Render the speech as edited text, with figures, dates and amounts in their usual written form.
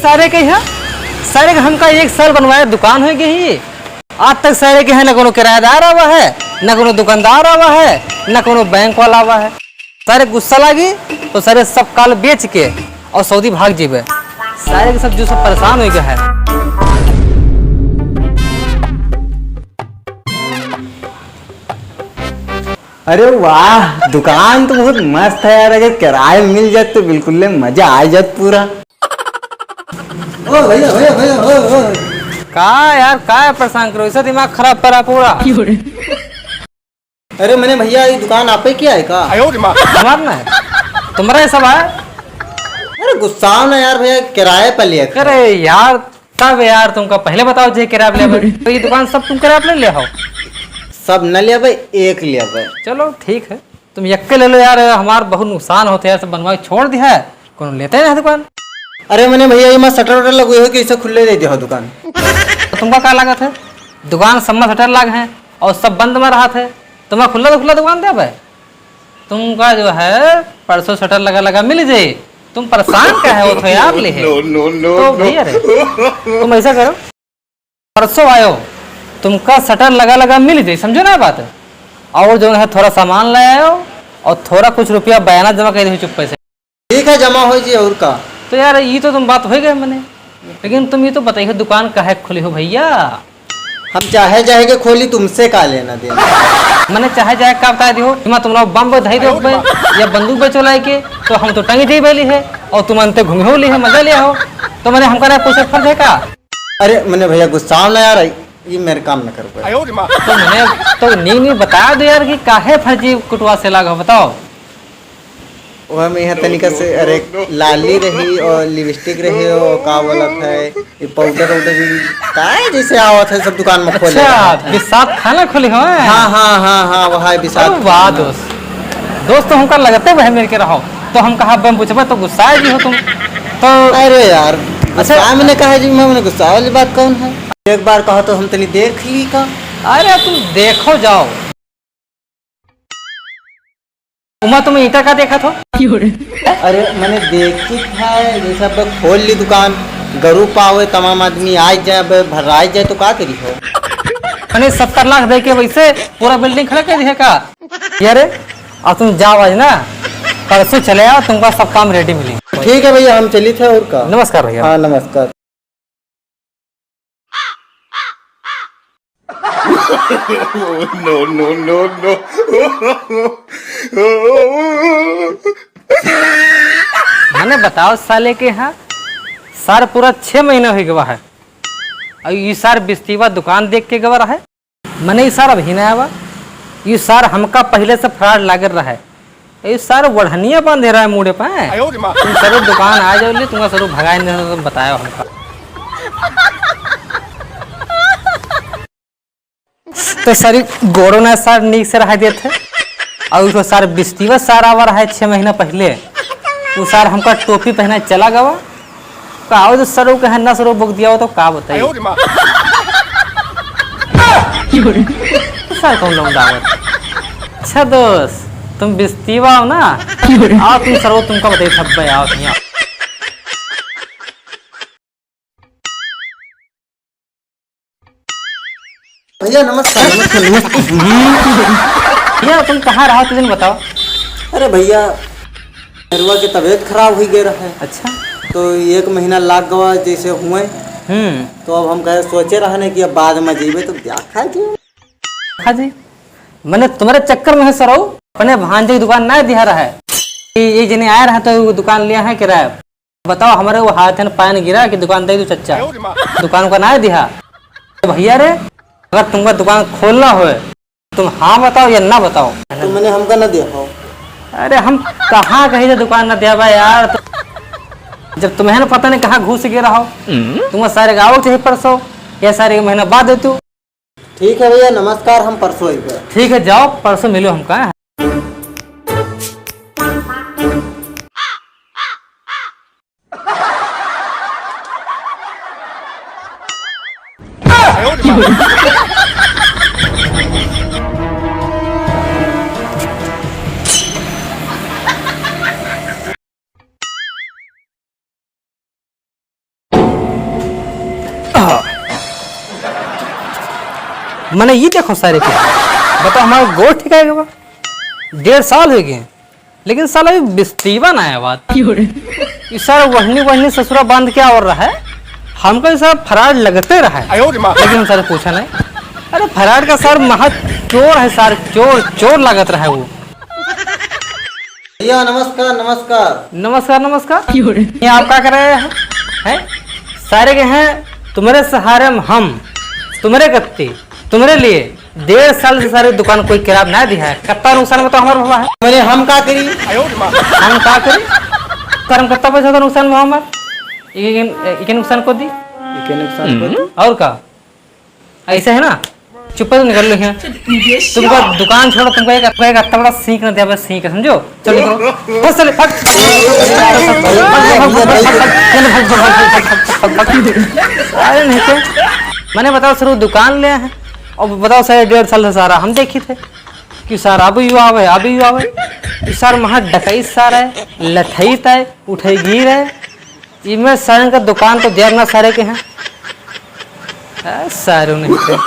सारे के यहाँ सारे के हमका 1 साल बनवाया दुकान हो गई। आज तक सारे के हैं, न कोनो किराएदार आवा है, न कोनो दुकानदार आवा है, न कोनो बैंक वाला आवा है। सारे गुस्सा लगी तो सारे सब काल बेच के और सऊदी भाग जीवे। सारे के सब जो सब परेशान हो गया है। अरे वाह, दुकान तो बहुत मस्त है यार। अगर किराए मिल जाए तो बिल्कुल मजा आ जात पूरा। ओ भैया भैया भैया ओ। का यार का परेशान करो, ऐसा दिमाग खराब करा पूरा। अरे मैंने भैया ये दुकान आप ही किया है का? हमारा ना है, तुम्हारा सब है। अरे गुस्सा ना यार भैया, किराए पर लिया। अरे यार कब यार तुमका पहले बताओ जे किराया ले तो ये दुकान सब तुम किराया पे ले आओ। सब न लिया भाई, एक लिया भाई। चलो ठीक है, तुम यक्के ले लो यार, हमारा बहुत नुकसान होते यार, सब बनवा छोड़ दिया है, कौन लेते हैं दुकान। अरे मैंने भैया ये शटर वटर लगे हो कि इसे खुले दे दिया दुकान। तो तुमका क्या लागत है? दुकान सब में शटर लग है और सब बंद में रहा थे, तुम्हें खुला तो खुला दुकान दे भाई। तुमका जो है परसों शटर लगा लगा मिल जाए, तुम परेशान क्या है वो तो यार ले है। तो भैया रे तुम ऐसा करो, परसों आयो तुमका शटर लगा लगा मिल जाए, समझो ना बात। और जो है थोड़ा सामान ले आयो और थोड़ा कुछ रुपया बयाना जमा कर दो चुप्पे से। ठीक है, जमा हो जी। और का तो यार ये तो तुम बात हो गए मैंने, लेकिन तुम ये तो बताइए दुकान काहे खुली हो भैया? हम चाहे जाए के खोली, तुमसे का लेना देना। मैंने चाहे जाए का बता दियो, तुम लोग बम बधाई दो या बंदूक बेचो लाई के, तो हम तो टंगी दी बैली है और तुम अंत घूमे हो ली है, मजा लिया हो। तो मैंने हमका ना पूछे फर्ज है का? अरे मैंने भैया गुस्सा ना यार, ये मेरे काम न कर पाए। तो मैंने तो नहीं बता दो यार कि काहे फर्जी कुटवा से लागा, बताओ। वह में यहाँ तनिका से अरे लाली रही और लिपस्टिक रही और का बोला था ये पाउडर वाउडर भी का जैसे आवत है सब दुकान में खोले। अच्छा बिसात खाना खोली हो? हाँ हाँ हाँ हाँ वह है बिसात। वाह दोस्त, दोस्त तो हमका लगते वह मेरे के रहो, तो हम कहा बम पूछबे तो गुस्सा भी हो तुम तो। अरे यार अच्छा मैंने कहा जी, मैंने गुस्सा वाली बात कौन है? एक बार कहा तो हम तनी देख ली का। अरे तुम देखो जाओ, उमा तुम ईटा का देखा था? अरे मैंने देखी था जैसे अब खोल ली दुकान, गरु पावे तमाम आदमी आ जाए भराई जाए तो का करी हो? मैंने 70 लाख दे के वैसे पूरा बिल्डिंग खड़ा कर दिया का यार। और तुम जाओ आज ना, परसों चले आओ, तुमका सब काम रेडी मिली। ठीक है भैया, हम चली थे। और का नमस्कार भैया। हाँ नमस्कार। no, no, no, no. मैंने बताओ साले के यहाँ सार पूरा 6 महीना हो गया है और ये सार बिस्तीवा दुकान देख के गवा है। मैंने ये सार अभी नहीं आवा, ये सार हमका पहले से फ्रॉड लागर रहा है। ये सार बढ़निया बांधे रहा है मुड़े पे। तुम सरो दुकान आ जाओ, तुम्हारा सरो भगाए नहीं, तुम बताया हमका। तो सारी गोरो ने सार नीक से रहा देते और उसको सार बिस्तीवा सार आवा रहा है 6 महीना पहले। वो सार हमका टोपी पहना चला गवा का तो सरो के ना सरो बुक दिया हो तो का बताइए सर कौन लोग दावत। अच्छा दोस्त तुम बिस्तीवा हो ना, आओ तुम सरो तुमका बताइए थब्बे आओ तुम। भैया नमस्कार। नमस्कार नमस्कार। भैया तुम कहाँ रहो तुम बताओ। अरे भैया नरवा की तबीयत खराब हुई गई है। अच्छा तो 1 महीना लाग गवा जैसे हुए। तो अब हम कहे सोचे रहने कि अब बाद में जीवे तो क्या खाए थे। हाँ जी, मैंने तुम्हारे चक्कर में है सरो अपने भांजे की दुकान ना दिया रहा है। ये जने आया रहा तो वो दुकान लिया है किराया। बताओ हमारे वो हाथ में पान गिरा कि दुकान दे दो चच्चा, दुकान को ना दिया। भैया रे अगर तुमका दुकान खोलना हो तुम हाँ बताओ या ना बताओ। तो मैंने हमका ना दिया हो। अरे हम कहाँ कहीं से दुकान ना दिया यार, तो जब तुम्हें ना पता नहीं कहाँ घुस गए रहो, तुम्हें सारे गाँव चाहिए परसों या सारे महीना बाद देती। ठीक है भैया नमस्कार, हम परसों आएंगे। ठीक है जाओ परसों मिलो हमका। मैंने ये देखो सारे के बताओ हमारा गोड़ ठिकाएगा बा 1.5 साल हो गए लेकिन साला अभी बिस्तीवा ना है बात ये सारा वहनी ससुरा बांध क्या और रहा है हमको ये सारा फराड लगते रहा है लेकिन हम सारे पूछा नहीं अरे फराड का सर महा चोर है सर चोर लागत रहा है वो। भैया नमस्कार नमस्कार। नमस्कार नमस्कार ये आप क्या कर रहे हैं सारे के हैं तुम्हारे सहारे में हम तुम्हारे गत्ती तुम्हारे लिए 1.5 साल से सारी दुकान कोई किराया ना दिया है कितना नुकसान में तो हमारा हुआ है मैंने हम का करी हम क्या करें सर हम कितना पैसा का नुकसान हुआ हमारा ये नुकसान को दी के नुकसान को दी? और का ऐसे है ना चुप तो निकल लो यहाँ तुमको दुकान छोड़ो तुमको एक इतना बड़ा सीख ना दिया बस सीख है समझो चलो निकलो बस चले भाग अरे नहीं तो मैंने बताओ सर वो दुकान ले हैं और बताओ सर 1.5 साल से सारा हम देखी थे कि सर अभी युवा है सर महा डकई सार है लठईत है उठे गिर है इनमें सारे का दुकान तो देर ना सारे के हैं सारे नहीं